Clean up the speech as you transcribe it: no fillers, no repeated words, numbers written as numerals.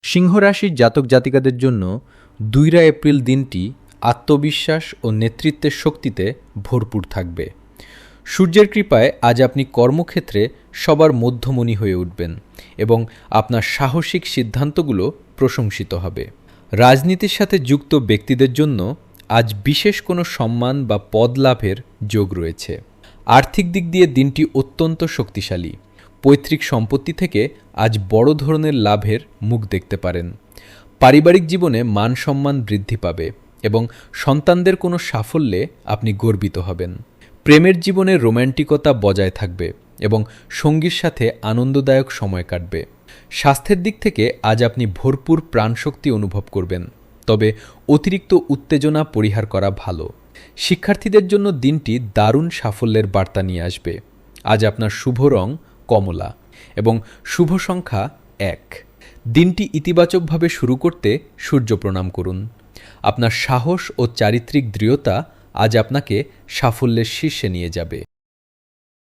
সিংহ রাশির জাতক জাতিকাদের জন্য 2 এপ্রিল দিনটি আত্মবিশ্বাস ও নেতৃত্বের শক্তিতে ভরপুর থাকবে। সূর্যের কৃপায় আজ আপনি কর্মক্ষেত্রে সবার মধ্যমণি হয়ে উঠবেন এবং আপনার সাহসিক সিদ্ধান্তগুলো প্রশংসিত হবে। রাজনীতির সাথে যুক্ত ব্যক্তিদের জন্য আজ বিশেষ কোনো সম্মান বা পদ লাভের যোগ রয়েছে। আর্থিক দিক দিয়ে দিনটি অত্যন্ত শক্তিশালী। পৈতৃক সম্পত্তি থেকে আজ বড় ধরনের লাভের মুখ দেখতে পারেন। পারিবারিক জীবনে মান সম্মান বৃদ্ধি পাবে এবং সন্তানদের কোনো সাফল্যে আপনি গর্বিত হবেন। প্রেমের জীবনে রোম্যান্টিকতা বজায় থাকবে এবং সঙ্গীর সাথে আনন্দদায়ক সময় কাটবে। স্বাস্থ্যের দিক থেকে আজ আপনি ভরপুর প্রাণশক্তি অনুভব করবেন, তবে অতিরিক্ত উত্তেজনা পরিহার করা ভালো। শিক্ষার্থীদের জন্য দিনটি দারুণ সাফল্যের বার্তা নিয়ে আসবে। আজ আপনার শুভ রং কমলা এবং শুভ সংখ্যা 1। দিনটি ইতিবাচকভাবে শুরু করতে সূর্য প্রণাম করুন। আপনার সাহস ও চারিত্রিক দৃঢ়তা আজ আপনাকে সাফল্যের শীর্ষে নিয়ে যাবে।